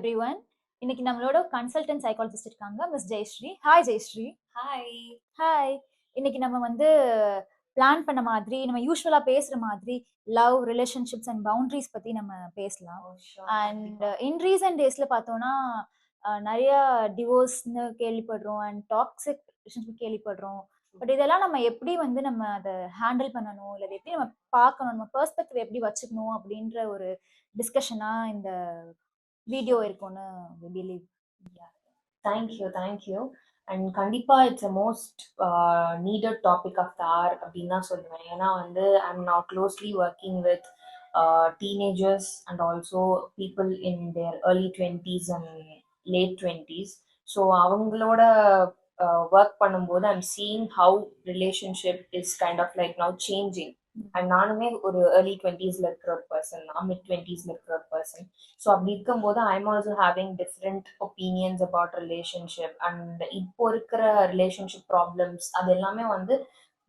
Everyone. இன்னைக்கு நம்மளோட consultant psychologist இருக்காங்க, miss Jayashree. Hi Jayashree. Hi. Hi. இன்னைக்கு நம்ம வந்து பிளான் பண்ண மாதிரி, நம்ம யூசுவலா பேசுற மாதிரி லவ், ரிலேஷன்ஷிப்ஸ் அண்ட் பவுண்டரிஸ் பத்தி நம்ம பேசலாம். அண்ட் இன் ரீசன்ட் டேஸ்ல பார்த்தோம்னா நிறைய டிவோர்ஸ்னு கேள்விப்படுறோம் அண்ட் டாக்ஸிக் ரிலேஷன்ஷிப் கேள்விப்படுறோம். பட் இதெல்லாம் நம்ம எப்படி வந்து நம்ம அதை ஹேண்டில் பண்ணணும், இல்லை எப்படி நம்ம பார்க்கணும், நம்ம பெர்ஸ்பெக்டிவ் எப்படி வச்சுக்கணும் அப்படின்ற ஒரு டிஸ்கஷனா இந்த வீடியோ இருக்கும்னு பிலீவ். தேங்க்யூ. அண்ட் கண்டிப்பா it's a most needed topic of the hour அப்படின்னு தான் சொல்லுவேன். ஏன்னா வந்து I'm not closely working with teenagers and also people in their early 20s and late 20s. So அவங்களோட ஒர்க் பண்ணும்போது I'm seeing how relationship is kind of like now changing. And நானுமே ஒரு early 20ஸ்ல இருக்கிற ஒரு பர்சன் தான், mid 20ஸ்ல இருக்கிற ஒரு person. So அப்படி இருக்கும்போது I'm also having different opinions about relationship and இப்போ இருக்கிற ரிலேஷன்ஷிப் ப்ராப்ளம்ஸ் அது எல்லாமே வந்து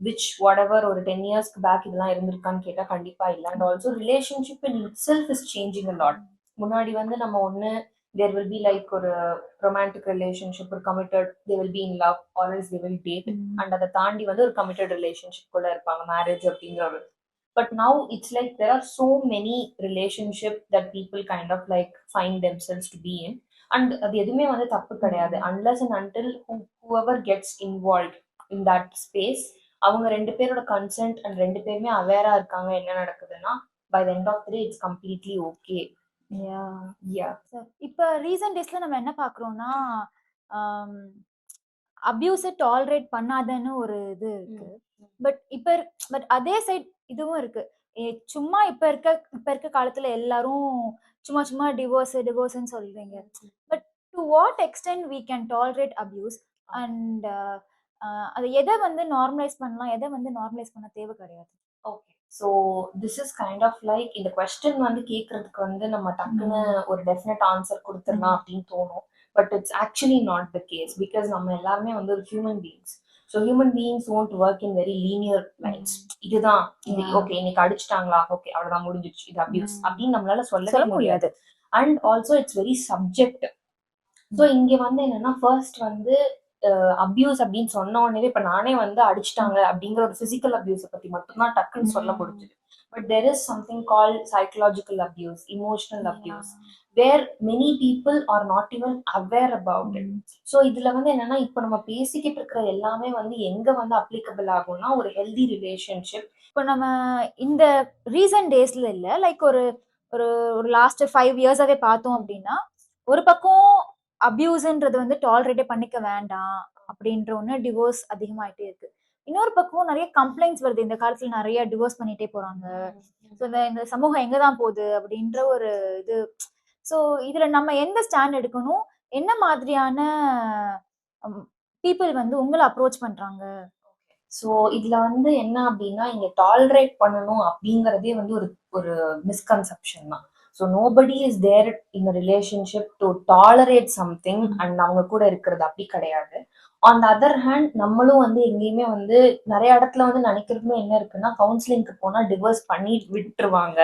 விச் வாட்எவர் ஒரு 10 இயர்ஸ்க்கு பேக் இதெல்லாம் இருந்திருக்கான்னு கேட்டால் கண்டிப்பா இல்லை. And also relationship in it self is changing a lot. முன்னாடி வந்து நம்ம ஒன்று தேர் வில் பி லைக் ஒரு ரொமான்டிக் ரிலேஷன்ஷிப், ஒரு committed, they will be in love or else they will date. And அதை தாண்டி வந்து ஒரு கமிட்டட் ரிலேஷன்ஷிப் குள்ள இருப்பாங்க, மேரேஜ் அப்படிங்கிற ஒரு. But now it's like there are so many relationships that people kind of like find themselves to be in. And அது எதுவுமே வந்து தப்பு கிடையாது, unless and until whoever gets involved in that space அவங்க ரெண்டு பேரோட கன்சென்ட் அண்ட் ரெண்டு பேருமே அவேரா இருக்காங்க என்ன நடக்குதுன்னா, by the end of the day it's completely okay. இப்ப ரீசன்ட் டேஸ்ல நம்ம என்ன பாக்குறோம்னா, அபியூஸை டாலரேட் பண்ணாதன்னு ஒரு இது இருக்கு. பட் அதே சைட் இதுவும் இருக்கு. சும்மா இப்ப இருக்க காலத்துல எல்லாரும் சும்மா டிவோர்ஸ்ன்னு சொல்றீங்க. But to what extent we can tolerate abuse and அதை எதை வந்து நார்மலைஸ் பண்ணலாம், எதை வந்து நார்மலைஸ் பண்ண தேவை கிடையாது. Okay, so this is kind of like இந்த கொஸ்டின் வந்து கேட்கறதுக்கு வந்து நம்ம டக்குன்னு ஒரு டெஃபினட் ஆன்சர் கொடுத்துடலாம் அப்படின்னு தோணும். But it's actually not the case, because நம்ம எல்லாருமே வந்து ஒரு human beings. So human beings won't work in very linear lines. இதுதான் இது, ஓகே இன்னைக்கு அடிச்சிட்டாங்களா, ஓகே அவ்வளவுதான் முடிஞ்சிடுச்சு, இது அபியூஸ் அப்படின்னு நம்மளால சொல்லவே முடியாது. And also it's very subject. So இங்க வந்து என்னன்னா, ஃபர்ஸ்ட் வந்து அபியூஸ் அப்படின்னு சொன்ன உடனே இப்ப நானே வந்து அடிச்சிட்டாங்க அப்படிங்கிற ஒரு பிசிக்கல் அபியூஸை பத்தி மட்டும்தான் டக்குன்னு சொல்ல முடிஞ்சது. But there is something called psychological abuse, emotional abuse, where many people are not even aware about it. So இதுல வந்து என்னன்னா, இப்ப நம்ம பேசிக்கிட்டு இருக்கிற எல்லாமே வந்து எங்க வந்து அப்ளிகபிள் ஆகும்னா, ஒரு ஹெல்தி ரிலேஷன்ஷிப். இப்போ நம்ம இந்த ரீசன்ட் டேஸ்ல இல்ல, லைக் ஒரு ஒரு லாஸ்ட் 5 இயர்ஸாவே பார்த்தோம் அப்படின்னா, ஒரு பக்கம் அபியூஸ்ன்றது வந்து டாலரேட்டே பண்ணிக்க வேண்டாம் அப்படின்ற ஒன்று டிவோர்ஸ் அதிகமாயிட்டே இருக்கு. இன்னொரு பக்கம் நிறைய கம்ப்ளைண்ட்ஸ் வருது, இந்த காலத்துல நிறைய டிவோர்ஸ் பண்ணிட்டே போறாங்க, ஸோ இந்த சமூகம் எங்கதான் போகுது அப்படின்ற ஒரு இது. ஸோ இதுல நம்ம எந்த ஸ்டாண்ட் எடுக்கணும், என்ன மாதிரியான பீப்புள் வந்து உங்களை அப்ரோச் பண்றாங்க? ஸோ இதுல வந்து என்ன அப்படின்னா, இங்க டாலரேட் பண்ணணும் அப்படிங்கறதே வந்து ஒரு மிஸ்கன்செப்ஷன் தான். So nobody is there in relationship to tolerate something and அவங்க கூட இருக்கிறது அப்படி கிடையாது. ஆன் த அதர் ஹேண்ட் நம்மளும் வந்து எங்கேயுமே வந்து நிறைய இடத்துல வந்து நினைக்கிறதுமே என்ன இருக்குன்னா, கவுன்சிலிங்க்கு போனா டிவோர்ஸ் பண்ணி விட்டுருவாங்க,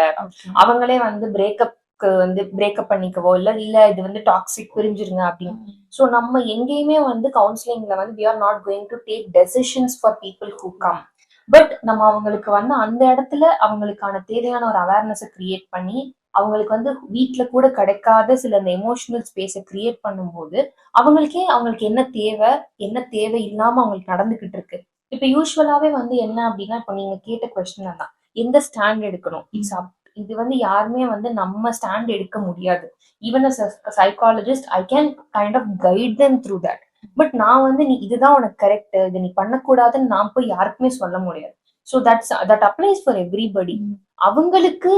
அவங்களே வந்து பிரேக்கப் பண்ணிக்கவோ இல்ல இது வந்து டாக்ஸிக் பிரிஞ்சிருங்க அப்படின்னு. ஸோ நம்ம எங்கேயுமே வந்து கவுன்சிலிங்ல வந்து we are not going to take decisions for people who come. But நம்ம அவங்களுக்கு வந்து அந்த இடத்துல அவங்களுக்கான தேவையான ஒரு அவேர்னஸை கிரியேட் பண்ணி, அவங்களுக்கு வந்து வீட்டுல கூட கிடைக்காத சில அந்த எமோஷனல் ஸ்பேஸை கிரியேட் பண்ணும்போது அவங்களுக்கு என்ன தேவை இல்லாம அவங்களுக்கு நடந்துகிட்டு இருக்கு. இப்ப யூஸ்வலாவே வந்து என்ன அப்படின்னா, இப்ப நீங்க கேட்ட கொஸ்டின் தான், எந்த ஸ்டாண்ட் எடுக்கணும், இது வந்து யாருமே வந்து நம்ம ஸ்டாண்ட் எடுக்க முடியாது. Even as a psychologist I can kind of guide them through that. But நான் வந்து நீ இதுதான் உனக்கு கரெக்ட், இது நீ பண்ணக்கூடாதுன்னு நான் போய் யாருக்குமே சொல்ல முடியாது. So that applies for everybody. அவங்களுக்கு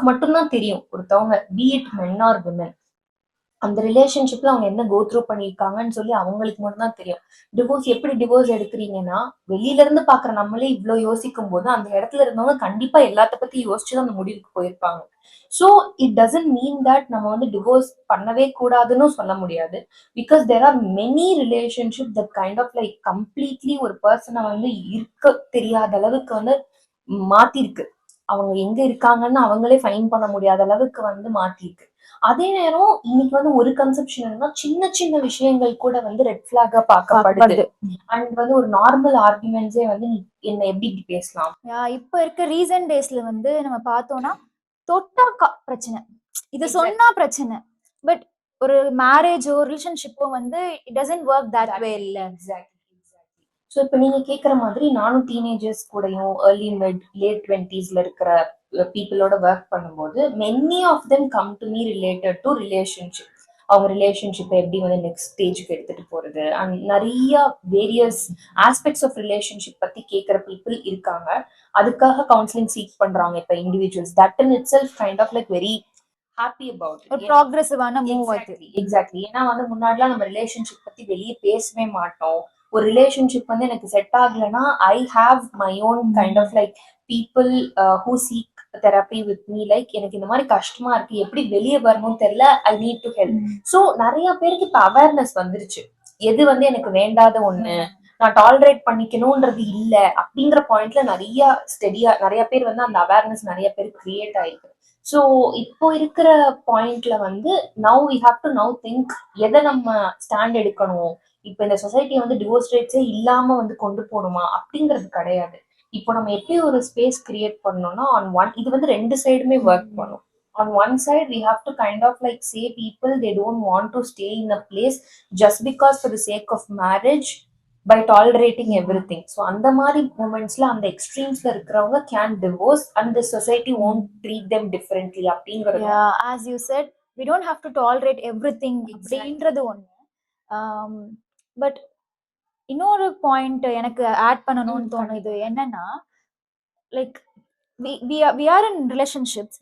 மட்டும்தான் தெரியும், ஒருத்தவங்க be it men R women, அந்த ரிலேஷன்ஷிப்ல அவங்க என்ன கோ த்ரூ பண்ணியிருக்காங்கன்னு சொல்லி அவங்களுக்கு மட்டும் தான் தெரியும். எப்படி டிவோர்ஸ் எடுக்கிறீங்கன்னா, வெளியில இருந்து பாக்குற நம்மளே இவ்வளவு யோசிக்கும் போது அந்த இடத்துல இருந்தவங்க கண்டிப்பா எல்லாத்த பத்தி யோசிச்சுதான் அந்த முடிவுக்கு போயிருப்பாங்க. So it doesn't mean that நம்ம வந்து டிவோர்ஸ் பண்ணவே கூடாதுன்னு சொல்ல முடியாது. Because there are many relationship that kind of like completely ஒரு பர்சனை வந்து இருக்க தெரியாத அளவுக்கு வந்து மாத்திருக்கு. அவங்க எங்க இருக்காங்கன்னு அவங்களே ஃபைன் பண்ண முடியாத அளவுக்கு வந்து மாத்திருக்கு. அதே நேரம் இன்னைக்கு வந்து ஒரு கன்செப்ஷன் என்னன்னா சின்ன சின்ன விஷயங்கள் கூட வந்து ரெட் பிளாகா பார்க்கப்படுது. அண்ட் வந்து ஒரு நார்மல் ஆர்குமெண்ட்ஸே வந்து நீ என்ன எப்படி இப்படி பேசலாம். இப்ப இருக்க ரீசன்ட் டேஸ்ல வந்து நம்ம பார்த்தோம்னா தொட்டா பிரச்சனை, இது சொன்னா பிரச்சனை. பட் ஒரு மேரேஜோ ரிலேஷன்ஷிப்போ வந்து it doesn't work that way இல்ல. எக்ஸாக்ட்லி. ஸோ இப்போ நீங்க கேட்குற மாதிரி நானும் டீனேஜர்ஸ் கூடயும் ஏர்லி மிட் லேட் 20s இருக்கிற பீப்புளோட ஒர்க் பண்ணும்போது many of them come to me related to relationship. அவங்க ரிலேஷன்ஷிப்பை எப்படி வந்து நெக்ஸ்ட் ஸ்டேஜுக்கு எடுத்துட்டு போறது அண்ட் நிறைய வேரியஸ் ஆஸ்பெக்ட்ஸ் ஆஃப் ரிலேஷன்ஷிப் பத்தி கேட்குற பீப்புள் இருக்காங்க. அதுக்காக கவுன்சிலிங் சீக் பண்றாங்க இப்போ individuals. That in itself kind of like very happy about ஒரு ப்ராக்ரெசிவான மூவ் அது. எக்ஸாக்ட்லி. ஏன்னா வந்து முன்னாடிலாம் நம்ம ரிலேஷன்ஷிப் பத்தி வெளியே பேசவே மாட்டோம். ஒரு ரிலேஷன்ஷிப் வந்து எனக்கு செட் ஆகலைன்னா I have my own kind of like people who seek therapy with me. Like எனக்கு இந்த மாதிரி கஷ்டமா இருக்கு, எப்படி வெளியே வரணும்னு தெரியல, I need to help. So நிறைய பேருக்கு இப்ப அவேர்னஸ் வந்துருச்சு, எது வந்து எனக்கு வேண்டாத ஒண்ணு, நான் டாலரேட் பண்ணிக்கணும்ன்றது இல்ல அப்படிங்கிற பாயிண்ட்ல நிறைய ஸ்டெடியா நிறைய பேர் வந்து அந்த அவேர்னஸ் நிறைய பேர் கிரியேட் ஆயிருக்கு. ஸோ இப்போ இருக்கிற பாயிண்ட்ல வந்து now we have to now think எதை நம்ம ஸ்டாண்ட் எடுக்கணும். இப்போ இந்த சொசைட்டியை வந்து டிவோர்ஸ் ரேட்ஸே இல்லாம வந்து கொண்டு போகணுமா அப்படிங்கிறது கிடையாது. இப்போ நம்ம எப்படி ஒரு ஸ்பேஸ் கிரியேட் பண்ணணும்னா ஆன் ஒன் இது வந்து ரெண்டு சைடுமே ஒர்க் பண்ணும். On one side we have to kind of like say people they don't want to stay in a place just because for the sake of marriage by tolerating everything. So அந்த மாதிரி மூமெண்ட்ஸ்ல அந்த எக்ஸ்ட்ரீம்ஸ்ல இருக்கிறவங்க can divorce and the society won't treat them differently அப்படிங்கிறது. as you said we don't have to tolerate everything அப்படின்றது ஒண்ணு. But இன்னொரு point எனக்கு add பண்ணணும்னு தோணுது என்னன்னா like we are in relationships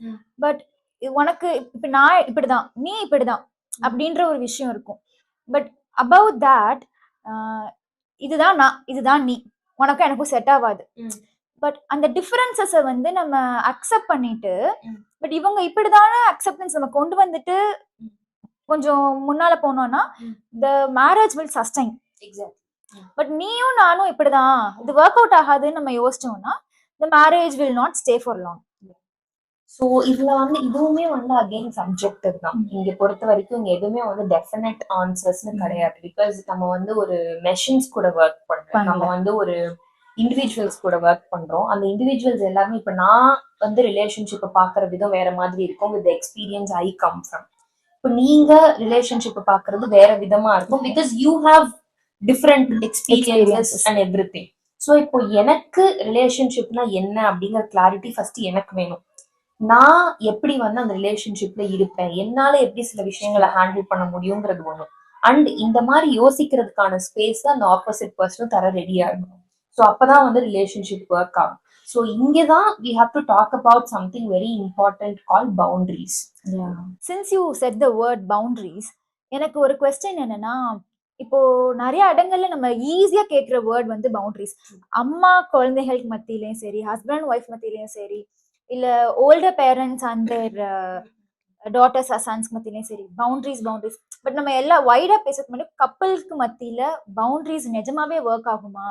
but உனக்கு இப்ப நான் இப்படிதான் நீ இப்படிதான் அப்படின்ற ஒரு விஷயம் இருக்கும். பட் above that இதுதான் நான் இதுதான் நீ உனக்கும் எனக்கும் செட் ஆகாது. பட் அந்த டிஃபரன்சஸை வந்து நம்ம அக்செப்ட் பண்ணிட்டு பட் இவங்க இப்படிதானே அக்செப்டன்ஸ் நம்ம கொண்டு வந்துட்டு கொஞ்சம் முன்னால போனோம்னா the marriage will sustain. But நீயும் நானும் இப்படிதான் இது ஒர்க் அவுட் ஆகாதுன்னு நம்ம யோசிச்சோம்னா the marriage will not stay for long. So இதுல வந்து இதுவுமே வந்து அகெயின் சப்ஜெக்டிவ் தான். இங்க பொறுத்த வரைக்கும் இங்க எதுவுமே வந்து டெஃபினட் ஆன்சர்ஸ்னு கிடையாது. பிகாஸ் நம்ம வந்து ஒரு மெஷின்ஸ் கூட ஒர்க் பண்றோம், நம்ம வந்து ஒரு இண்டிவிஜுவல்ஸ் கூட ஒர்க் பண்றோம். அந்த இண்டிவிஜுவல்ஸ் எல்லாமே இப்ப நான் வந்து ரிலேஷன்ஷிப்பை பாக்குற விதம் வேற மாதிரி இருக்கும் with experience I come from. இப்போ நீங்க ரிலேஷன்ஷிப்பை பாக்குறது வேற விதமா இருக்கும் because you have different experiences and every thing. So இப்போ எனக்கு ரிலேஷன்ஷிப்னா என்ன அப்படிங்கிற கிளாரிட்டி ஃபர்ஸ்ட் எனக்கு வேணும். நான் எப்படி வந்து அந்த ரிலேஷன்ஷிப்ல இருப்பேன், என்னால எப்படி சில விஷயங்களை ஹேண்டில் பண்ண முடியுங்கிறது ஒண்ணு. அண்ட் இந்த மாதிரி யோசிக்கிறதுக்கான ஸ்பேஸ் அந்த ஆப்போசிட் பர்சனும் தர ரெடியா இருக்கணும். ஸோ அப்பதான் வந்து ரிலேஷன்ஷிப் ஒர்க் ஆகும். ஸோ இங்கதான் we have to talk about something very important called boundaries. Since you said the word boundaries, எனக்கு ஒரு கொஸ்டின் என்னன்னா இப்போ நிறைய இடங்கள்ல நம்ம ஈஸியா கேட்கிற வேர்ட் வந்து பவுண்டரிஸ். அம்மா குழந்தைகளுக்கு மத்தியிலயும் சரி, ஹஸ்பண்ட் ஒய்ஃப் மத்தியிலயும் சரி, இல்ல ஓல்டர் பேரண்ட்ஸ் அந்த டாட்டர்ஸ் சன்ஸ் மத்தியிலயும் சரி, பவுண்டரிஸ் பவுண்டரிஸ். பட் நம்ம எல்லாம் வைடா பேசுறதுக்கு முன்னாடி கப்பலுக்கு மத்தியில பவுண்டரிஸ் நிஜமாவே ஒர்க் ஆகுமா,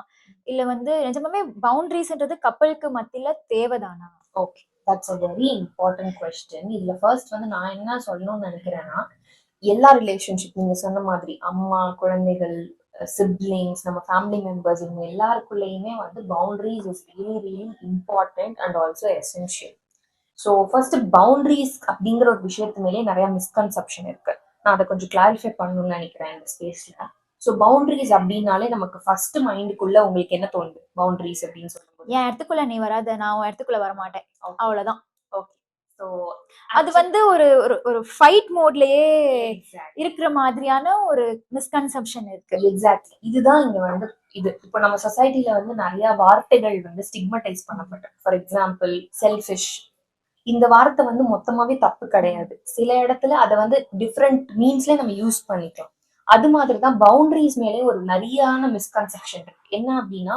இல்ல வந்து நிஜமாவே பவுண்டரிஸ்ன்றது கப்பலுக்கு மத்தியில தேவைதானா? Okay, that's a very important question. இதுல ஃபர்ஸ்ட் வந்து நான் என்ன சொல்லணும்னு நினைக்கிறேன்னா, எல்லா ரிலேஷன்ஷிப் நீங்க சொன்ன மாதிரி அம்மா குழந்தைகள் சிப்லிங்ஸ் நம்ம ஃபேமிலி மெம்பர்ஸ் இவங்க எல்லாருக்குள்ளேயுமே வந்து boundaries is really really important and also essential. So first boundaries அப்படிங்கிற ஒரு விஷயத்து மேலே நிறைய மிஸ்கன்செப்ஷன் இருக்கு. நான் அதை கொஞ்சம் கிளாரிஃபை பண்ணணும்னு நினைக்கிறேன் இந்த ஸ்பேஸ்ல. ஸோ பவுண்டரிஸ் அப்படின்னாலே நமக்கு ஃபர்ஸ்ட் மைண்டுக்குள்ள உங்களுக்கு என்ன தோணுது பவுண்டரிஸ் அப்படின்னு சொல்லும்போது? என் இடத்துக்குள்ள நீ வராத, நான் உன் இடத்துக்குள்ள வரமாட்டேன், அவ்வளவுதான். ஓகே, ஸோ அது வந்து ஒரு ஒரு ஃபைட் மோட்லயே இருக்கிற மாதிரியான ஒரு மிஸ்கன்செப்ஷன் இருக்கு. எக்ஸாக்ட்லி, இதுதான் இங்க வந்து இது. இப்போ நம்ம சொசைட்டில வந்து நிறைய வார்த்தைகள் வந்து ஸ்டிக்மடைஸ் பண்ணப்பட்டது. ஃபார் எக்ஸாம்பிள் செல்ஃபிஷ், இந்த வார்த்தை வந்து மொத்தமாவே தப்பு கிடையாது. சில இடத்துல அதை வந்து டிஃப்ரெண்ட் மீன்ஸ்ல நம்ம யூஸ் பண்ணிக்கலாம். அது மாதிரிதான் பவுண்டரிஸ் மேலே ஒரு நிறையான மிஸ்கன்செப்ஷன் இருக்கு. என்ன அப்படின்னா,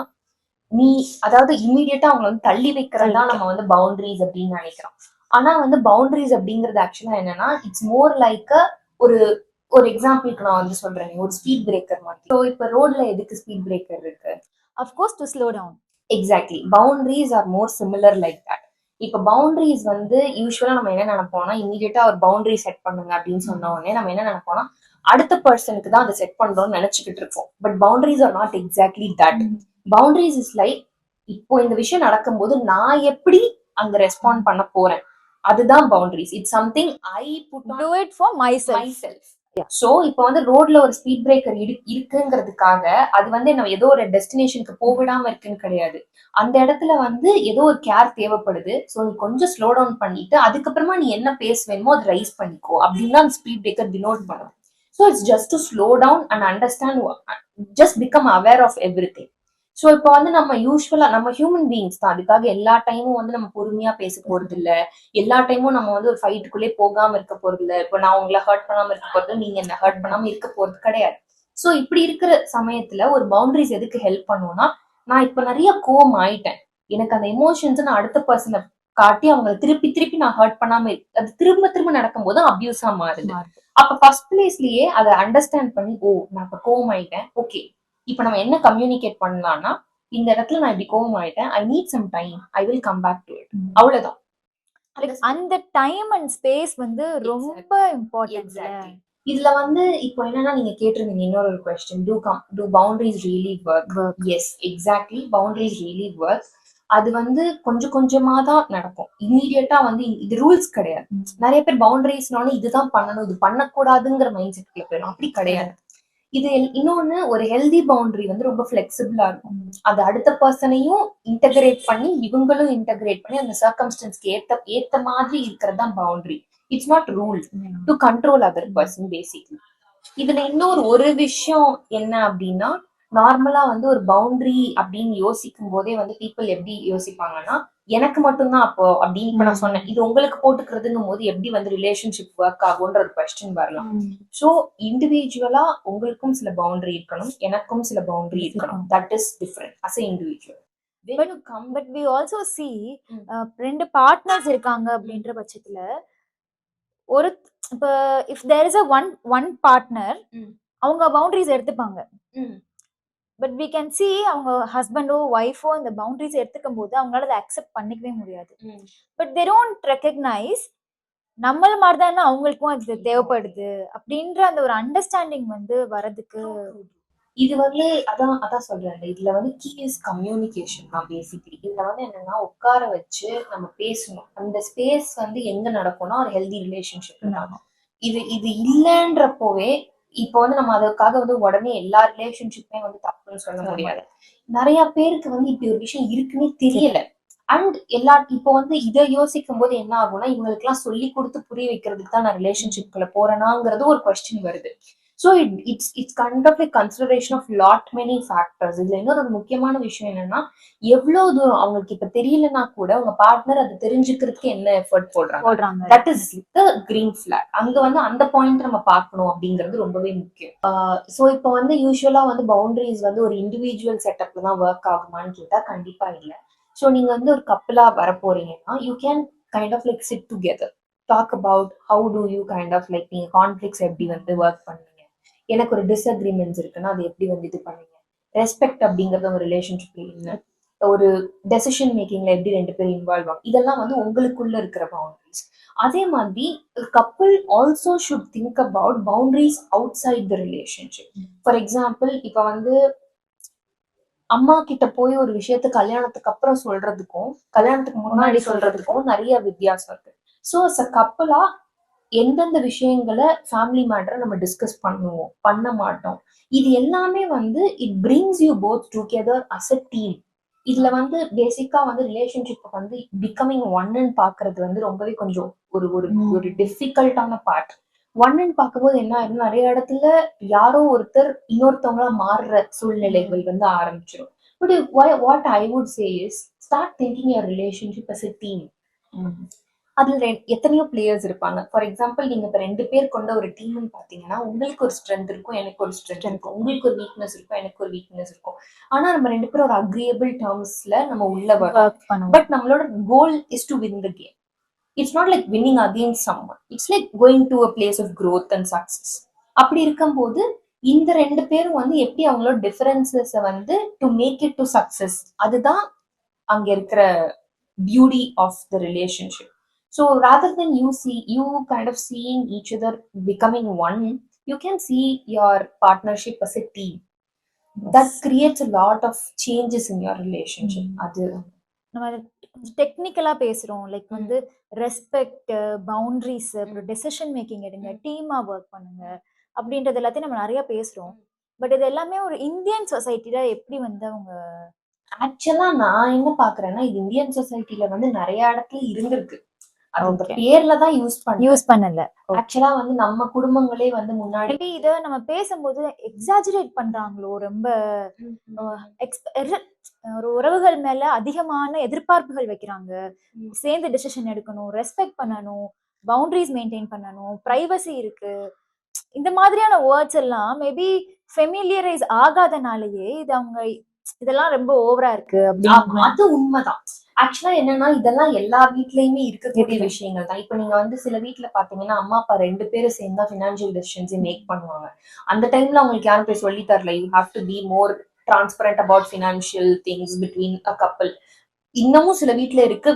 நீ அதாவது இம்மீடியட்டா அவங்க வந்து தள்ளி வைக்கிறது தான் நம்ம வந்து பவுண்டரிஸ் அப்படின்னு நினைக்கிறோம். ஆனா வந்து பவுண்டரிஸ் அப்படிங்கிறது ஆக்சுவலா என்னன்னா இட்ஸ் மோர் லைக் ஒரு ஒரு எக்ஸாம்பிளுக்கு நான் வந்து சொல்றேன், ஒரு ஸ்பீட் பிரேக்கர் மாதிரி. ஸோ இப்போ ரோட்ல எதுக்கு ஸ்பீட் பிரேக்கர் இருக்கு? Of course to slow down. Exactly, boundaries are more similar like that. இப்ப பவுண்டரிஸ் வந்து யூஸ்வலா நம்ம என்ன நினைப்போம்னா, இமீடியட்டா ஒரு பவுண்டரி செட் பண்ணுங்க அப்படின்னு சொன்ன உடனே நம்ம என்ன நினைப்போம்னா, அடுத்த பர்சனுக்கு தான் அதை செட் பண்றோம்னு நினைச்சுக்கிட்டு இருக்கோம். But boundaries are not exactly that. Boundaries is like, இப்போ இந்த விஷயம் நடக்கும்போது நான் எப்படி அங்க ரெஸ்பாண்ட் பண்ண போறேன், அதுதான் boundaries. It's something I put Do it for myself. myself. So இப்போ வந்து ரோட்ல ஒரு ஸ்பீட் பிரேக்கர் இருக்குங்கிறதுக்காக அது வந்து என்ன ஏதோ ஒரு டெஸ்டினேஷனுக்கு போவிடாம இருக்குன்னு கிடையாது. அந்த இடத்துல வந்து ஏதோ ஒரு கேர் தேவைப்படுது. சோ நீ கொஞ்சம் ஸ்லோ டவுன் பண்ணிட்டு அதுக்கப்புறமா நீ என்ன பேச வேணுமோ அதை ரைஸ் பண்ணிக்கோ அப்படின்னு தான் ஸ்பீட் பிரேக்கர் டினோட் பண்ணும். So it's just to slow down and understand, just become aware of everything. So இப்போ வந்து நம்ம யூஸ்வலா நம்ம ஹியூமன் பீயிங்ஸ் தான், அதுக்காக எல்லா டைமும் வந்து நம்ம பொறுமையா பேச போறது இல்ல, எல்லா டைமும் நம்ம வந்து ஒரு ஃபைட்டுக்குள்ளே போகாம இருக்க போறது இல்ல. இப்போ நான் உங்களை ஹர்ட் பண்ணாம இருக்க போறது, நீங்க என்ன ஹர்ட் பண்ணாம இருக்க போறது கிடையாது. ஸோ இப்படி இருக்கிற சமயத்துல ஒரு பவுண்டரிஸ் எதுக்கு ஹெல்ப் பண்ணும்னா, நான் இப்ப நிறைய கோவம் ஆயிட்டேன், எனக்கு அந்த எமோஷன்ஸ் நான் அடுத்த பர்சனை காட்டி அவங்களை திருப்பி திருப்பி நான் ஹர்ட் பண்ணாம அது திரும்ப திரும்ப நடக்கும் போது அபியூஸா மாறுது. அப்ப ஃபர்ஸ்ட் பிளேஸ்லயே அதை அண்டர்ஸ்டாண்ட் பண்ணி, ஓ நான் இப்ப கோவம் ஆயிட்டேன், ஓகே இப்ப நம்ம என்ன கம்யூனிகேட் பண்ணலாம்னா, இந்த இடத்துல நான் இப்படி கோவம் ஆயிட்டேன், I need some time, I will come back to it, அவ்வளவுதான். அந்த டைம் அண்ட் ஸ்பேஸ் வந்து ரொம்ப இம்பார்ட்டன்ட். இதுல வந்து இப்போ என்னன்னா, நீங்க கேட்டிருந்தீங்க இன்னொரு question, do boundaries really work? Yes, exactly, boundaries really work. அது வந்து கொஞ்சம் கொஞ்சமா தான் நடக்கும், இமீடியட்டா வந்து இது ரூல்ஸ் கிடையாது. நிறைய பேர் பவுண்டரிஸ்னாலும் இதுதான் பண்ணணும் இது பண்ணக்கூடாதுங்கிற மைண்ட் செட்ல போயிடும், அப்படி கிடையாது. இது இன்னொன்னு, ஒரு ஹெல்தி பவுண்டரி வந்து ரொம்ப ஃபிளெக்சிபிளா இருக்கும். அது அடுத்த பர்சனையும் இன்டகிரேட் பண்ணி இவங்களும் இன்டகிரேட் பண்ணி அந்த சர்க்கம்ஸ்டன்ஸ்க்கு ஏத்த மாதிரி இருக்கிறது தான் boundary. It's not rule to control other person basically. இதுல இன்னொரு ஒரு விஷயம் என்ன அப்படின்னா, நார்மலா வந்து ஒரு பவுண்டரி அப்படின்னு யோசிக்கும் போதே வந்து பீப்புள் எப்படி யோசிப்பாங்கன்னா, எனக்கு மட்டும்தான் அப்போ அப்படின்னு இப்ப நான் சொன்னேன், இது உங்களுக்கு போட்டுக்கிறதுங்கும் போது எப்படி வந்து ரிலேஷன்ஷிப் ஒர்க் ஆகுன்ற ஒரு கொஸ்டின் வரலாம். சோ இண்டிவிஜுவலா உங்களுக்கும் சில பவுண்டரி இருக்கணும், எனக்கும் சில பவுண்டரி இருக்கணும். That is different as a individual. But we also see ரெண்டு பார்ட்னர்ஸ் இருக்காங்க அப்படின்ற பட்சத்துல ஒரு இப்ப if there is a one partner, அவங்க பவுண்டரிஸ் எடுத்துப்பாங்க. பட் we can see அவங்க ஹஸ்பண்டோ ஒய்ஃபோ இந்த பவுண்டரிஸ் எடுத்துக்கும் போது அவங்களால அதை அக்செப்ட் பண்ணிக்கவே முடியாது. பட் they don't recognize நம்மள மாதிரிதான் அவங்களுக்கும் அது தேவைப்படுது அப்படின்ற அந்த ஒரு அண்டர்ஸ்டாண்டிங் வந்து வரதுக்கு. இது வந்து அதான் சொல்றேன், இதுல வந்து கீ இஸ் கம்யூனிகேஷன் தான் பேசிக்கலி. இதுல வந்து என்னன்னா, உட்கார வச்சு நம்ம பேசணும். அந்த ஸ்பேஸ் வந்து எங்க நடக்கும்னா ஒரு ஹெல்தி ரிலேஷன்ஷிப் தான். இது இல்லைன்றப்போவே இப்போ வந்து நம்ம அதுக்காக வந்து உடனே எல்லா ரிலேஷன்ஷிப்புமே வந்து தப்புன்னு சொல்ல முடியாது. நிறைய பேருக்கு வந்து இப்படி ஒரு விஷயம் இருக்குன்னே தெரியல. அண்ட் இப்போ வந்து இதை யோசிக்கும் போது என்ன ஆகும்னா, இவங்களுக்கு எல்லாம் சொல்லி கொடுத்து புரிய வைக்கிறதுக்கு தான் நான் ரிலேஷன்ஷிப்குள்ள போறேனாங்கிறது ஒரு கொஸ்டின் வருது. So it's kind of like consideration of lot many factors. இதுல இன்னொரு முக்கியமான விஷயம் என்னன்னா, எவ்வளவு தூரம் அவங்களுக்கு இப்ப தெரியலன்னா கூட உங்க பார்ட்னர் அதை தெரிஞ்சுக்கிறதுக்கு என்ன எஃபர்ட் போடுறாங்க, that is the green flag. அங்க வந்து அந்த பாயிண்ட் நம்ம பார்க்கணும் அப்படிங்கிறது ரொம்பவே முக்கியம். ஸோ இப்போ வந்து யூஸ்வலா வந்து பவுண்டரிஸ் வந்து ஒரு இண்டிவிஜுவல் செட்டப்ல தான் ஒர்க் ஆகுமான்னு கேட்டா கண்டிப்பா இல்லை. ஸோ நீங்க வந்து ஒரு கப்பலா வர போறீங்கன்னா, you can kind of like sit together, talk about how do you kind of like நீங்க கான்ஃபிளிக்ஸ் எப்படி வந்து ஒர்க் பண்ணுவீங்க, எனக்கு ஒரு டிஸ்அக்ரிமெண்ட்ஸ் இருக்குன்னா அது எப்படி வந்து இது பண்ணுவீங்க, ரெஸ்பெக்ட் அப்படிங்கறது உங்க ரிலேஷன்ஷிப்ல என்ன, ஒரு டெசிஷன் மேக்கிங்ல எப்படி ரெண்டு பேரும் இன்வால்வ் ஆகும், இதெல்லாம் வந்து உங்களுக்குள்ள இருக்கிற பவுண்டரிஸ். அதே மாதிரி couple also should think about boundaries outside the relationship. For example, இப்ப வந்து அம்மா கிட்ட போய் ஒரு விஷயத்த கல்யாணத்துக்கு அப்புறம் சொல்றதுக்கும் கல்யாணத்துக்கு முன்னாடி சொல்றதுக்கும் நிறைய வித்தியாசம் இருக்கு. ஸோ அஸ் அ கப்பலா எந்தெந்த விஷயங்களை ஃபேமிலி மேட்டரை நம்ம டிஸ்கஸ் பண்ணுவோம், பண்ண மாட்டோம், இது எல்லாமே வந்து it brings you both together as a team. இதுல வந்து பேசிக்கா வந்து ரிலேஷன்ஷிப் வந்து பிகமிங் ஒன்னு பாக்குறது வந்து ரொம்பவே கொஞ்சம் ஒரு ஒரு டிஃபிகல்ட்டான பார்ட். ஒன்னு பார்க்கும்போது என்ன ஆயிரும், நிறைய இடத்துல யாரோ ஒருத்தர் இன்னொருத்தவங்களா மாறுற சூழ்நிலைகள் வந்து ஆரம்பிச்சிடும். But what I would say is, start thinking your relationship as a team. அதுல எத்தனையோ பிளேயர்ஸ் இருப்பாங்க. ஃபார் எக்ஸாம்பிள், நீங்க இப்ப 2 பேர் கொண்ட ஒரு டீம்னு பாத்தீங்கன்னா, உங்களுக்கு ஒரு ஸ்ட்ரென்த் இருக்கும், எனக்கு ஒரு ஸ்ட்ரென்த் இருக்கும், உங்களுக்கு ஒரு வீக்னஸ் இருக்கும், எனக்கு ஒரு வீக்னஸ் இருக்கும். ஆனா நம்ம 2 பேரும் ஒரு அக்ரியபிள் டேர்ம்ஸ்ல நம்ம உள்ள வரோம். பட் நம்மளோட goal is to win the game. It's not like winning against someone, it's like going to a place of growth and success. அப்படி இருக்கும்போது இந்த 2 பேரும் வந்து எப்படி அவங்களோட டிஃபரன்சஸ வந்து to make it to success, அதுதான் அங்க இருக்கிற beauty of the relationship. So rather than you kind of seeing each other becoming one, you can see your partnership as a team. That creates a lot of changes in your relationship. அது நம்ம டெக்னிக்கலா பேசுறோம். Like வந்து respect, boundaries, அப்புறம் decision making எடுங்க, டீமா work பண்ணுங்க அப்படின்றது எல்லாத்தையும் நம்ம நிறைய பேசுறோம். பட் இது எல்லாமே ஒரு இந்தியன் சொசைட்டில எப்படி வந்து அவங்க ஆக்சுவலா நான் என்ன பாக்குறேன்னா, இது இந்தியன் சொசைட்டில வந்து நிறைய இடத்துல இருந்திருக்கு. அது அந்த Okay. பேர்ல தான் யூஸ் பண்ணல. ஆக்சுவலா வந்து நம்ம குடும்பங்களே வந்து முன்னாடி மேபி இத நம்ம பேசும்போது எக்ஸாஜரேட் பண்றாங்களோ, ரொம்ப ஒரு உறவுகள் மேல அதிகமான எதிர்பார்ப்புகள் வைக்கிறாங்க. சேர்ந்து டிசிஷன் எடுக்கணும், ரெஸ்பெக்ட் பண்ணணும், பவுண்டரிஸ் மெயின்டைன் பண்ணணும், பிரைவசி இருக்கு. இந்த மாதிரியான வேர்ட்ஸ் எல்லாம் மேபி ஃபெமிலியரைஸ் ஆகாதனாலேயே இது அவங்க இதெல்லாம் ரொம்ப ஓவரா இருக்கு அப்படின்னு. அது உண்மைதான். ஆக்சுவலா என்னன்னா, இதெல்லாம் எல்லா வீட்லயுமே இருக்கக்கூடிய விஷயங்கள் தான். இப்ப நீங்க வந்து சில வீட்ல பாத்தீங்கன்னா, அம்மா அப்பா 2 பேரும் சேர்ந்தா ஃபினான்ஷியல் டெசிஷன்ஸ் மேக் பண்ணுவாங்க. அந்த டைம்ல அவங்களுக்கு யாரும் போய் சொல்லி தரல, you have to be more transparent about financial things between a கப்பல். இன்னமும் சில வீட்ல இருக்கு,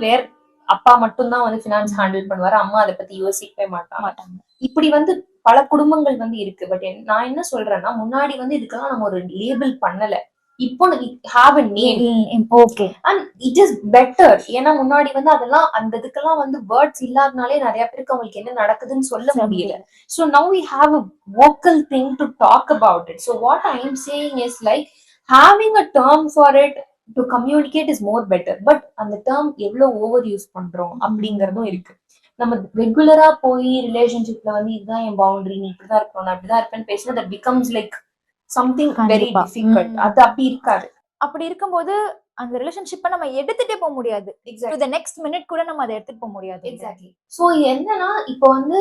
அப்பா மட்டும்தான் வந்து ஃபினான்ஸ் ஹேண்டில் பண்ணுவாரு, அம்மா அதை பத்தி யோசிக்கவே மாட்டாங்க. இப்படி வந்து பல குடும்பங்கள் வந்து இருக்கு. பட் நான் என்ன சொல்றேன்னா, முன்னாடி வந்து இதுக்கெல்லாம் நம்ம ஒரு லேபிள் பண்ணல. இப்போ have a name. Okay. And it is better. ஏன்னா முன்னாடி வந்து அதெல்லாம் அந்த இதுக்கெல்லாம் வந்து வேர்ட்ஸ் இல்லாதனாலே நிறைய பேருக்கு அவங்களுக்கு என்ன நடக்குதுன்னு சொல்ல முடியல. So now we have a vocal thing to talk about it. So what I am saying is like having a term for it to communicate is more better. But அந்த term எவ்வளவு over use பண்றோம் அப்படிங்கறதும் இருக்கு. நம்ம ரெகுலரா போய் ரிலேஷன்ஷிப்ல வந்து இதுதான் என் பவுண்டரி, நீ இப்படிதான் இருக்கணும், நான் இப்படிதான் இருப்பேன்னு பேசினா that becomes like something very difficult. அது அப்படி இருக்காது. அப்படி இருக்கும்போது அந்த ரிலேஷன்ஷிப்பை நம்ம எடுத்துட்டே போக முடியாது. டு தி நெக்ஸ்ட் மினிட் கூட நம்ம அதை எடுத்துட்டு போக முடியாது. எக்ஸாக்ட்லி. சோ என்னன்னா, இப்போ வந்து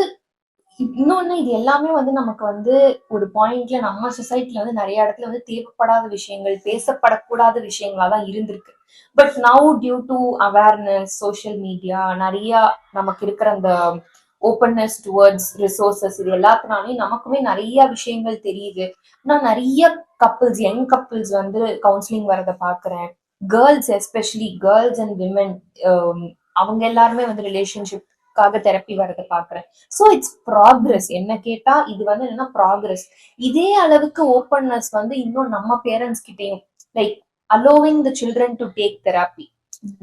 இன்னொன்னு, இது எல்லாமே வந்து நமக்கு வந்து ஒரு பாயிண்ட்ல நம்ம சொசைட்டில வந்து நிறைய இடத்துல வந்து தேவைப்படாத விஷயங்கள், பேசப்படக்கூடாத விஷயங்களா தான் இருந்திருக்கு. But now due to awareness, social media, நிறைய நமக்கு இருக்கிற அந்த ஓப்பன்னஸ் டுவர்ட்ஸ் ரிசோர்சஸ், இது எல்லாத்தினாலையும் நமக்குமே நிறைய விஷயங்கள் தெரியுது. நான் நிறைய கப்பிள்ஸ், யங் கப்பிள்ஸ் வந்து கவுன்சிலிங் வரதை பாக்குறேன். Girls, especially girls and women, அவங்க எல்லாருமே வந்து ரிலேஷன்ஷிப்காக தெரப்பி வரதை பாக்குறேன். So it's progress. என்ன கேட்டா இது வந்து என்னன்னா ப்ராக்ரஸ். இதே அளவுக்கு ஓப்பன்னஸ் வந்து இன்னும் நம்ம பேரண்ட்ஸ் கிட்டேயும், like allowing the children to take therapy,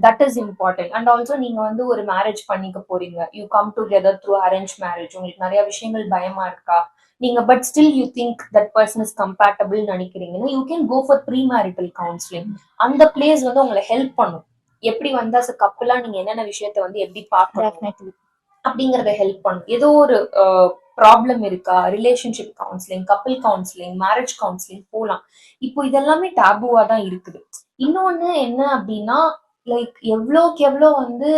that is important. And also நீங்க வந்து ஒரு மேரேஜ் பண்ணிக்க போறீங்க, you come together through arranged marriage, உங்களுக்கு நிறைய விஷயங்கள் பயமா இருக்கா, நீங்க but still you think that person is compatible நினைக்கிறீங்கன்னா, you can go for premarital counselling. அந்த பிளேஸ் வந்து உங்களை ஹெல்ப் பண்ணும். எப்படி வந்து அஸ் அ கப்பலா நீங்க என்னென்ன விஷயத்த வந்து எப்படி பார்க்கணும் அப்படிங்கறத ஹெல்ப் பண்ணும். ஏதோ ஒரு ப்ராப்ளம் இருக்கா, relationship counselling, couple counselling, marriage counselling போலாம். இப்போ இதெல்லாமே டேபுவா தான் இருக்குது. இன்னொன்னு என்ன அப்படின்னா, லைக் எவ்வளோக்கு எவ்வளோ வந்து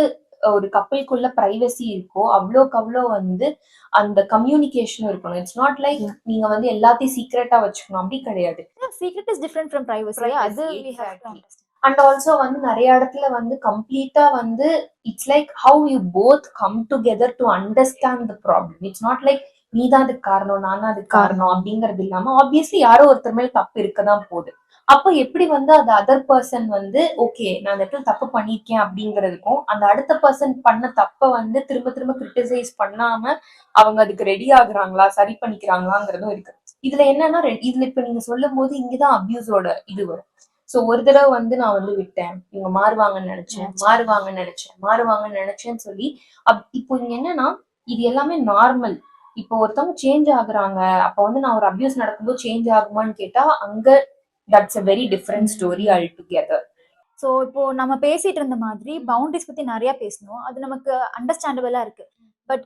ஒரு கப்பலுக்குள்ள பிரைவசி இருக்கோ அவ்வளோக்கு அவ்வளோ வந்து அந்த கம்யூனிகேஷனும் இருக்கணும். இட்ஸ் நாட் லைக் நீங்க வந்து எல்லாத்தையும் சீக்ரெட்டா வச்சுக்கணும், அப்படி கிடையாது. Secret is different from privacy. அது we have to understand. And also வந்து நிறைய இடத்துல வந்து கம்ப்ளீட்டா வந்து it's like how you both come together to understand the problem. It's not like நீ தான் அதுக்கு காரணம், நான் தான் அதுக்கு காரணம் அப்படிங்கிறது இல்லாம, ஆப்வியஸ்லி யாரோ ஒருத்தர் மேல தப்பு இருக்கதான் போகுது. அப்ப எப்படி வந்து அது அதர் பர்சன் வந்து ஓகே நான் அந்த இடத்துல தப்பு பண்ணிருக்கேன் அப்படிங்கிறதுக்கும், அந்த அடுத்த பர்சன் பண்ண தப்ப வந்து திரும்ப திரும்ப கிரிட்டிசைஸ் பண்ணாம அவங்க அதுக்கு ரெடி ஆகுறாங்களா, சரி பண்ணிக்கிறாங்களாங்கிறதும் இருக்கு. இதுல என்னன்னா, இதுல இப்ப நீங்க சொல்லும் போது இங்கதான் அபியூஸோட இது வரும். சோ ஒரு தடவை வந்து நான் வந்து விட்டேன், இவங்க மாறுவாங்கன்னு நினைச்சேன்னு சொல்லி இப்போ இங்க என்னன்னா, இது எல்லாமே நார்மல். இப்போ ஒருத்தவங்க சேஞ்ச் ஆகுறாங்க, அப்ப வந்து நான் ஒரு அபியூஸ் நடக்கும்போது சேஞ்ச் ஆகுமான்னு கேட்டா, அங்க that's a very different story altogether. So இப்போ நம்ம பேசிட்டு இருந்த மாதிரி பவுண்டரிஸ் பத்தி நிறைய பேசணும், அது நமக்கு அண்டர்ஸ்டாண்டபிளா இருக்கு. பட்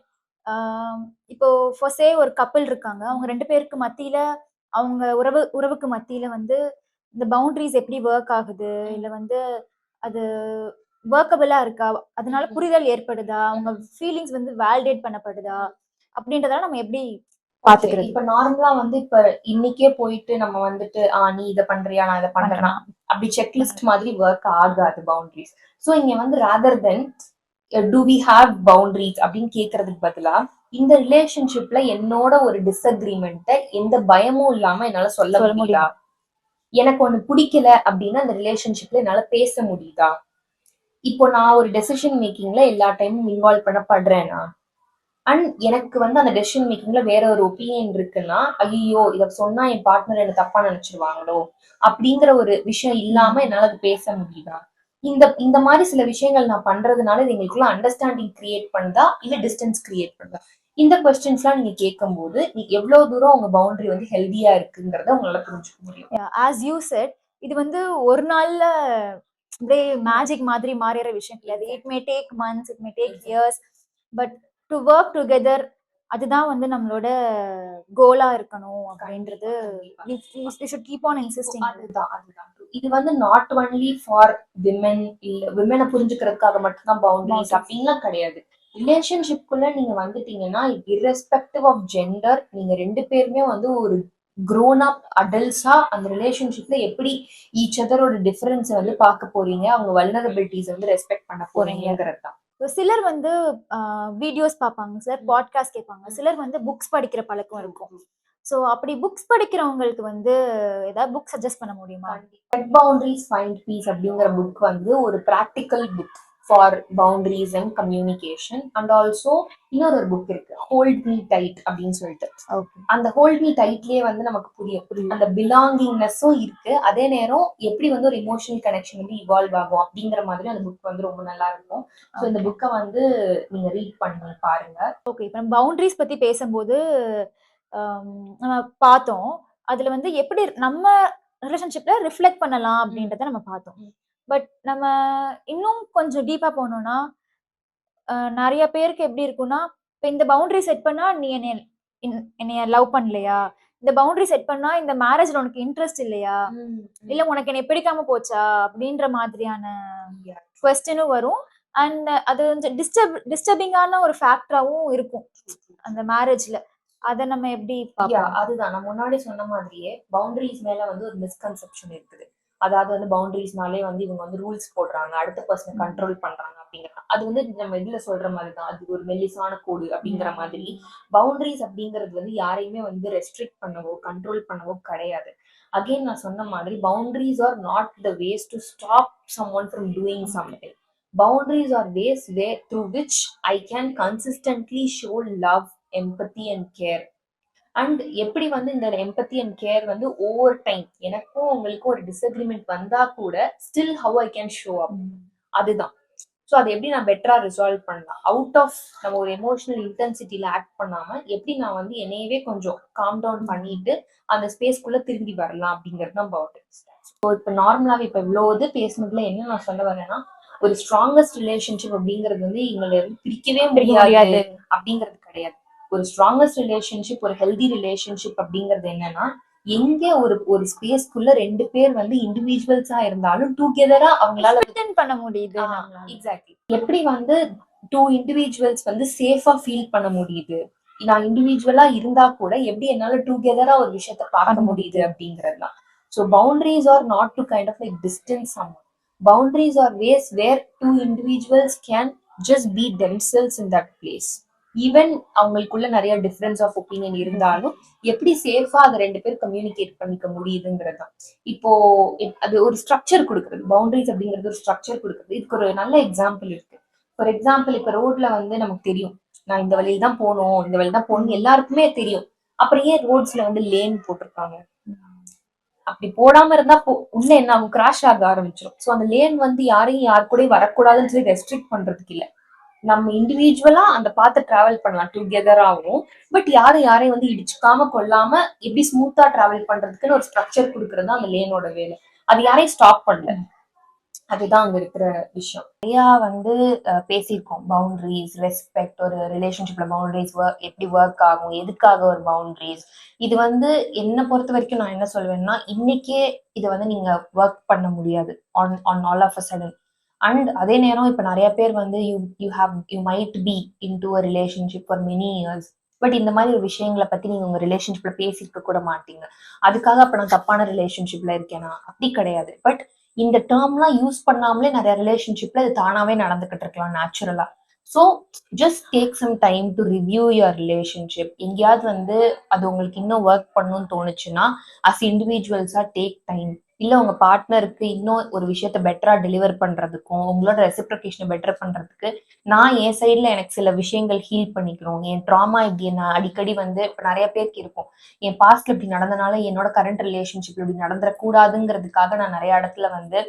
இப்போ ஃபர்ஸ்டே ஒரு கப்பல் இருக்காங்க, அவங்க 2 பேருக்கு மத்தியில, அவங்க உறவுக்கு மத்தியில வந்து இந்த பவுண்டரிஸ் எப்படி ஒர்க் ஆகுது, இல்ல வந்து அது ஒர்க்கபிளா இருக்கா, அதனால புரிதல் ஏற்படுதா, அவங்க ஃபீலிங்ஸ் வந்து வேலிடேட் பண்ணப்படுதா அப்படின்றதால நம்ம எப்படி பாத்துக்கிறது? இப்ப நார்மலா வந்து இப்ப இன்னைக்கே போயிட்டு நம்ம வந்துட்டு நீ இதை பண்றியா, நான் இதை பண்றேனா, அப்படி செக்லிஸ்ட் மாதிரி ஒர்க் ஆகாது பவுண்டரிஸ். சோ இங்க வந்து rather than to we have boundaries அப்படின்னு கேக்குறதுக்கு பதிலா, இந்த ரிலேஷன்ஷிப்ல என்னோட ஒரு டிஸ்அக்ரிமெண்ட்டை எந்த பயமும் இல்லாம என்னால சொல்ல முடியுதா, எனக்கு ஒண்ணு பிடிக்கல அப்படின்னா அந்த ரிலேஷன்ஷிப்ல என்னால பேச முடியுதா, இப்போ நான் ஒரு டெசிஷன் மேக்கிங்ல எல்லா டைமும் இன்வால்வ் பண்ணப்படுறேன்னா அண்ட் எனக்கு வந்து அந்த டெசிஷன் மேக்கிங்ல வேற ஒரு ஒப்பீனியன் இருக்குன்னா, ஐயோ இத சொன்னா என் பார்ட்னர் என்ன தப்பா நினைச்சிருவாங்களோ அப்படிங்கிற ஒரு விஷயம் இல்லாம என்னால அது பேச முடியுதா? இந்த இந்த மாதிரி சில விஷயங்கள் நான் பண்றதுனால இது எங்களுக்குள்ள அண்டர்ஸ்டாண்டிங் கிரியேட் பண்ணுதா இல்ல டிஸ்டன்ஸ் கிரியேட் பண்ணுதா? இந்த கொஸ்டின்ஸ் எல்லாம் நீங்க கேட்கும்போது நீங்க எவ்வளவு தூரம் உங்க பவுண்டரி வந்து ஹெல்தியா இருக்குங்கிறத உங்களால புரிஞ்சுக்க முடியும். ஆஸ் யூ செட், இது வந்து ஒரு நாள்ல அப்படியே மேஜிக் மாதிரி மாறிற விஷயம் கிடையாது. It may take months, it may take years, but to work together, அதுதான் வந்து நம்மளோட கோலா இருக்கணும் அப்படின்றது. we should keep on insisting. அதுதான் அதுதான் இது வந்து நாட் ஒன்லி ஃபார் விமென், இல்ல விமெனை புரிஞ்சுக்கிறதுக்காக மட்டும்தான் பவுண்டரிஸ் அப்படின்லாம் கிடையாது. ரிலேஷன்ஷிப்குள்ள நீங்க வந்துட்டீங்கன்னா irrespective ஆஃப் ஜெண்டர், நீங்க ரெண்டு பேருமே வந்து ஒரு grown up அடல்ட்ஸா அந்த ரிலேஷன்ஷிப்ல எப்படி ஈச் அதரோட டிஃபரன்ஸ் வந்து பார்க்க போறீங்க, அவங்க வல்னரபிலிட்டிஸ் வந்து ரெஸ்பெக்ட் பண்ண போறீங்கிறது தான். சிலர் வந்து வீடியோஸ் பார்ப்பாங்க, சிலர் பாட்காஸ்ட் கேட்பாங்க, சிலர் வந்து புக்ஸ் படிக்கிற பழக்கம் இருக்கும். சோ அப்படி புக்ஸ் படிக்கிறவங்களுக்கு வந்து ஏதாவது புக் சஜஸ்ட் பண்ண முடியுமா? செட் பவுண்டரிஸ் ஃபைண்ட் பீஸ் அப்படிங்கிற புக் வந்து ஒரு practical book for boundaries and communication. And also இன்னொரு புக் இருக்கு, ஹோல்ட் மீ டைட் அப்படின்னு சொல்லிட்டு. அந்த ஹோல்ட் மீ டைட்லயே வந்து நமக்கு புரியும் அந்த பிலாங்கிங்னஸும் இருக்கு, அதே நேரம் எப்படி வந்து ஒரு இமோஷனல் கனெக்ஷன் வந்து இவால்வ் ஆகும் அப்படிங்கிற மாதிரி அந்த புக் வந்து ரொம்ப நல்லா இருக்கும். ஸோ இந்த புக்கை வந்து நீங்க ரீட் பண்ணி பாருங்க. ஓகே, இப்போ நம்ம பவுண்டரிஸ் பத்தி பேசும்போது நம்ம பார்த்தோம், அதுல வந்து எப்படி நம்ம ரிலேஷன்ஷிப்ல ரிஃப்ளெக்ட் பண்ணலாம் அப்படின்றத நம்ம பார்த்தோம். பட் நம்ம இன்னும் கொஞ்சம் டீப்பா போனோம்னா, நிறைய பேருக்கு எப்படி இருக்கும்னா, இப்ப இந்த பவுண்டரி செட் பண்ணா நீ என்னைய லவ் பண்ணலையா, இந்த பவுண்டரி செட் பண்ணா இந்த மேரேஜ்ல உனக்கு இன்ட்ரெஸ்ட் இல்லையா, இல்ல உனக்கு என்னை பிடிக்காம போச்சா அப்படின்ற மாதிரியான கொஸ்டினும் வரும். அண்ட் அது வந்து டிஸ்டர்பிங்கான ஒரு ஃபேக்டராவும் இருக்கும் அந்த மேரேஜ்ல. அத நம்ம எப்படி பார்ப்போம்? அதுதான் நான் முன்னாடி சொன்ன மாதிரியே பவுண்டரிஸ் மேல வந்து ஒரு மிஸ்கன்செப்ஷன் இருக்குது. அதாவது வந்து பவுண்டரிஸ்னாலே வந்து இவங்க வந்து ரூல்ஸ் போடுறாங்க, அடுத்த பர்சனை கண்ட்ரோல் பண்றாங்க அப்படிங்கிறாங்க. அது வந்து நம்ம இதுல சொல்ற மாதிரி தான், அது ஒரு மெல்லிசான கோடு அப்படிங்கிற மாதிரி. பவுண்டரிஸ் அப்படிங்கிறது வந்து யாரையுமே வந்து ரெஸ்ட்ரிக்ட் பண்ணவோ கண்ட்ரோல் பண்ணவோ கிடையாது. அகைன் நான் சொன்ன மாதிரி boundaries are not the ways to stop someone from doing something. Boundaries are ways through which I can consistently show love, empathy and care. And எப்படி வந்து இந்த எம்பத்தி அண்ட் கேர் வந்து ஓவர் டைம் எனக்கும் உங்களுக்கும் ஒரு டிஸ்அக்ரிமெண்ட் வந்தா கூட still how I can show up, அதுதான். ஸோ அதை எப்படி நான் பெட்டரா ரிசால்வ் பண்ணலாம், அவுட் ஆஃப் நம்ம ஒரு எமோஷனல் இன்டென்சிட்டியில ஆக்ட் பண்ணாம எப்படி நான் வந்து என்னையவே கொஞ்சம் காம் டவுன் பண்ணிட்டு அந்த ஸ்பேஸ்க்குள்ள திரும்பி வரலாம் அப்படிங்கிறது தான் பவுண்டரிஸ். ஸோ இப்போ நார்மலாவே இப்போ இவ்வளவு பேசுனதுல என்ன நான் சொல்ல வரேன்னா, ஒரு ஸ்ட்ராங்கஸ்ட் ரிலேஷன்ஷிப் அப்படிங்கிறது வந்து எங்களை பிரிக்கவே முடியாது அப்படிங்கிறது கிடையாது. ஒரு ஸ்ட்ராங்கஸ்ட் ரிலேஷன்ஷிப், ஒரு ஹெல்தி ரிலேஷன்ஷிப் அப்படிங்கிறது என்னன்னா, எங்க ஒரு ஸ்பேஸ்க்குள்ள ரெண்டு பேர் வந்து இண்டிவிஜுவல்ஸா இருந்தாலும் டுகெதரா அவங்களால பண்ண முடியுது. எக்ஸாக்ட்லி எப்படி வந்து டூ இண்டிவிஜுவல்ஸ் வந்து சேஃபா ஃபீல் பண்ண முடியுது, நான் இண்டிவிஜுவலா இருந்தா கூட எப்படி என்னால டுகெதரா ஒரு விஷயத்த பார்க்க முடியுது அப்படிங்கிறது தான். So boundaries are not to kind of like distance someone. Boundaries are ways where two individuals can just be themselves in that place. Even அவங்களுக்குள்ள நிறைய டிஃபரன்ஸ் ஆஃப் ஒப்பீனியன் இருந்தாலும் எப்படி சேஃபா அதை ரெண்டு பேர் கம்யூனிகேட் பண்ணிக்க முடியுதுங்கிறது தான். இப்போ அது ஒரு ஸ்ட்ரக்சர் கொடுக்குறது, பவுண்டரிஸ் அப்படிங்கிறது ஒரு ஸ்ட்ரக்சர் கொடுக்குறது. இதுக்கு ஒரு நல்ல எக்ஸாம்பிள் இருக்கு. ஃபார் எக்ஸாம்பிள் இப்போ ரோட்ல வந்து நமக்கு தெரியும், நான் இந்த வழியில தான் போகணும், இந்த வழியில தான் போகணும் எல்லாருக்குமே தெரியும். அப்புறம் ஏன் ரோட்ஸ்ல வந்து லேன் போட்டிருக்காங்க? அப்படி போடாம இருந்தா உள்ள என்ன ஆகும், கிராஷ் ஆக ஆரம்பிச்சிடும். ஸோ அந்த லேன் வந்து யாரையும் யாரு கூட வரக்கூடாதுன்னு சொல்லி ரெஸ்ட்ரிக்ட் பண்றதுக்கு இல்ல, நம்ம இண்டிவிஜுவலா அந்த பாத்து டிராவல் பண்ணலாம் டுகெதராகவும். பட் யாரையும் வந்து இடிச்சுக்காம கொள்ளாம எப்படி ஸ்மூத்தா டிராவல் பண்றதுக்குன்னு ஒரு ஸ்ட்ரக்சர் கொடுக்கறது அந்த லேனோட வேலை. அது யாரையும் ஸ்டாப் பண்ணல, அதுதான் அங்க இருக்கிற விஷயம். நிறையா வந்து பேசியிருக்கோம், பவுண்டரிஸ், ரெஸ்பெக்ட், ஒரு ரிலேஷன்ஷிப்ல பவுண்டரிஸ் எப்படி ஒர்க் ஆகும், எதுக்காக ஒரு பவுண்டரிஸ். இது வந்து என்னை பொறுத்த வரைக்கும் நான் என்ன சொல்வேன்னா, இன்னைக்கே இதை வந்து நீங்க ஒர்க் பண்ண முடியாது on all of a sudden. And அதே நேரம் இப்ப நிறைய பேர் வந்து you might be in to a relationship for many years. But இந்த மாதிரி ஒரு விஷயங்களை பத்தி நீங்க உங்க ரிலேஷன்ஷிப்ல பேசிக்க கூட மாட்டீங்க. அதுக்காக அப்ப நான் தப்பான ரிலேஷன்ஷிப்ல இருக்கேனா? அப்படி கிடையாது. பட் இந்த டேர்ம்லாம் யூஸ் பண்ணாமலே நிறைய ரிலேஷன்ஷிப்ல இது தானாவே நடந்துகிட்டு இருக்கலாம் நேச்சுரலா. So just take some time to review your relationship. எங்கேயாவது வந்து அது உங்களுக்கு இன்னும் ஒர்க் பண்ணணும்னு தோணுச்சுன்னா அஸ் இண்டிவிஜுவல்ஸா டேக் டைம். இல்ல உங்க பார்ட்னருக்கு இன்னும் ஒரு விஷயத்த பெட்டரா டெலிவர் பண்றதுக்கும் உங்களோட ரெசிப்ரோகேஷனை பெட்டர் பண்றதுக்கு நான் என் சைட்ல எனக்கு சில விஷயங்கள் ஹீல் பண்ணிக்கணும். என் ட்ராமா இப்படி நான் அடிக்கடி வந்து இப்ப நிறைய பேருக்கு இருக்கும். என் பாஸ்ட்ல இப்படி நடந்தனால என்னோட கரண்ட் ரிலேஷன்ஷிப்ல இப்படி நடந்துடக்கூடாதுங்கிறதுக்காக நான் நிறைய இடத்துல வந்து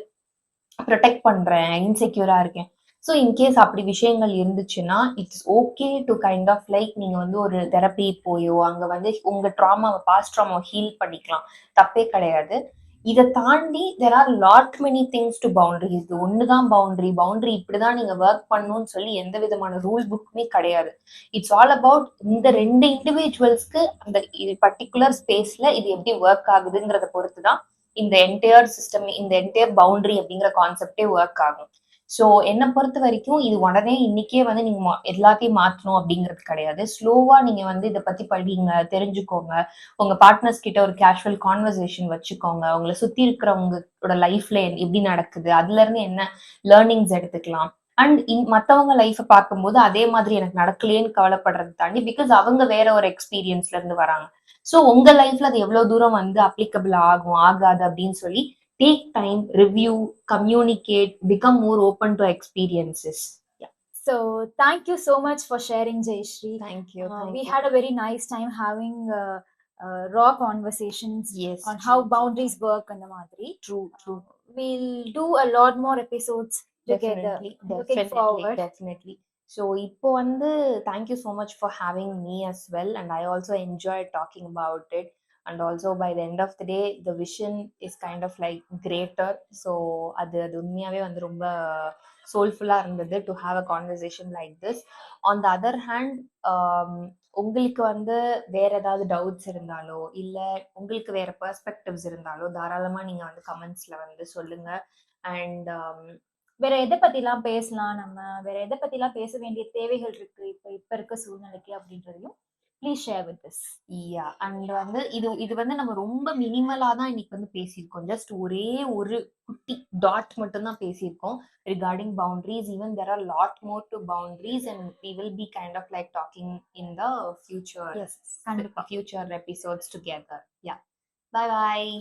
ப்ரொடெக்ட் பண்றேன், இன்செக்யூரா இருக்கேன். ஸோ இன்கேஸ் அப்படி விஷயங்கள் இருந்துச்சுன்னா, it's okay to kind of like நீங்க வந்து ஒரு தெரப்பி போயோ, அங்க வந்து உங்க ட்ராமாவ பாஸ்ட் ட்ராமாவ ஹீல் பண்ணிக்கலாம். தப்பே கிடையாது. இத தாண்டி there are lot many things to boundaries. இது ஒண்ணுதான் பவுண்டரி. பவுண்டரி இப்படிதான் நீங்க ஒர்க் பண்ணணும்னு சொல்லி எந்த விதமான ரூல் புக்குமே கிடையாது. இட்ஸ் ஆல் அபவுட் இந்த 2 இண்டிவிஜுவல்ஸ்க்கு அந்த பர்ட்டிகுலர் ஸ்பேஸ்ல இது எப்படி ஒர்க் ஆகுதுங்கிறத பொறுத்து தான் இந்த என்டையர் சிஸ்டம், இந்த என்டையர் பவுண்டரி அப்படிங்கிற கான்செப்டே ஒர்க் ஆகும். ஸோ என்னை பொறுத்த வரைக்கும் இது உடனே இன்னைக்கே வந்து நீங்க எல்லாத்தையும் மாற்றணும் அப்படிங்கிறது கிடையாது. ஸ்லோவா நீங்க வந்து இதை பத்தி படிங்க, தெரிஞ்சுக்கோங்க. உங்க பார்ட்னர்ஸ் கிட்ட ஒரு கேஷுவல் கான்வர்சேஷன் வச்சுக்கோங்க. உங்களை சுத்தி இருக்கிறவங்களோட லைஃப்ல எப்படி நடக்குது, அதுல இருந்து என்ன லேர்னிங்ஸ் எடுத்துக்கலாம். அண்ட் மத்தவங்க லைஃபை பார்க்கும்போது அதே மாதிரி எனக்கு நடக்கலையேன்னு கவலைப்படுறதை தாண்டி, பிகாஸ் அவங்க வேற ஒரு எக்ஸ்பீரியன்ஸ்ல இருந்து வராங்க. ஸோ உங்க லைஃப்ல அது எவ்வளவு தூரம் வந்து அப்ளிகபிள் ஆகும் ஆகாது அப்படின்னு சொல்லி take time, review, communicate, become more open to experiences. So thank you so much for sharing, Jayashree. Thank you. We had a very nice time having raw conversations Yes, on how true. boundaries work and the madri. True. We'll do a lot more episodes together. Looking forward. Definitely. So இப்போ வந்து thank you so much for having me as well, and I also enjoyed talking about it. And also by the end of the day, the vision is kind of like greater. So அது உண்மையாவே வந்து ரொம்ப soulful-ஆ இருந்தது to have a conversation like this. On the other hand, உங்களுக்கு வந்து வேற ஏதாவது doubts இருந்தாலோ இல்ல உங்களுக்கு வேற பெர்ஸ்பெக்டிவ்ஸ் இருந்தாலோ தாராளமா நீங்க வந்து கமெண்ட்ஸ்ல வந்து சொல்லுங்க. அண்ட் வேற எதை பத்திலாம் பேசலாம், நம்ம வேற எதை பத்திலாம் பேச வேண்டிய தேவைகள் இருக்கு இப்ப இருக்க சூழ்நிலைக்கு அப்படின்றதையும் please share with this. And வந்து இது வந்து நம்ம ரொம்ப மினிமலா தான் இன்னைக்கு வந்து பேசியிருக்கோம். ஜஸ்ட் ஒரே ஒரு குட்டி டாட் மட்டும் தான் பேசியிருக்கோம் regarding boundaries. Even there are lot more to boundaries, and we will be kind of like talking in the future. Yes, கண்டிப்பா. future episodes together. Yeah. Bye bye.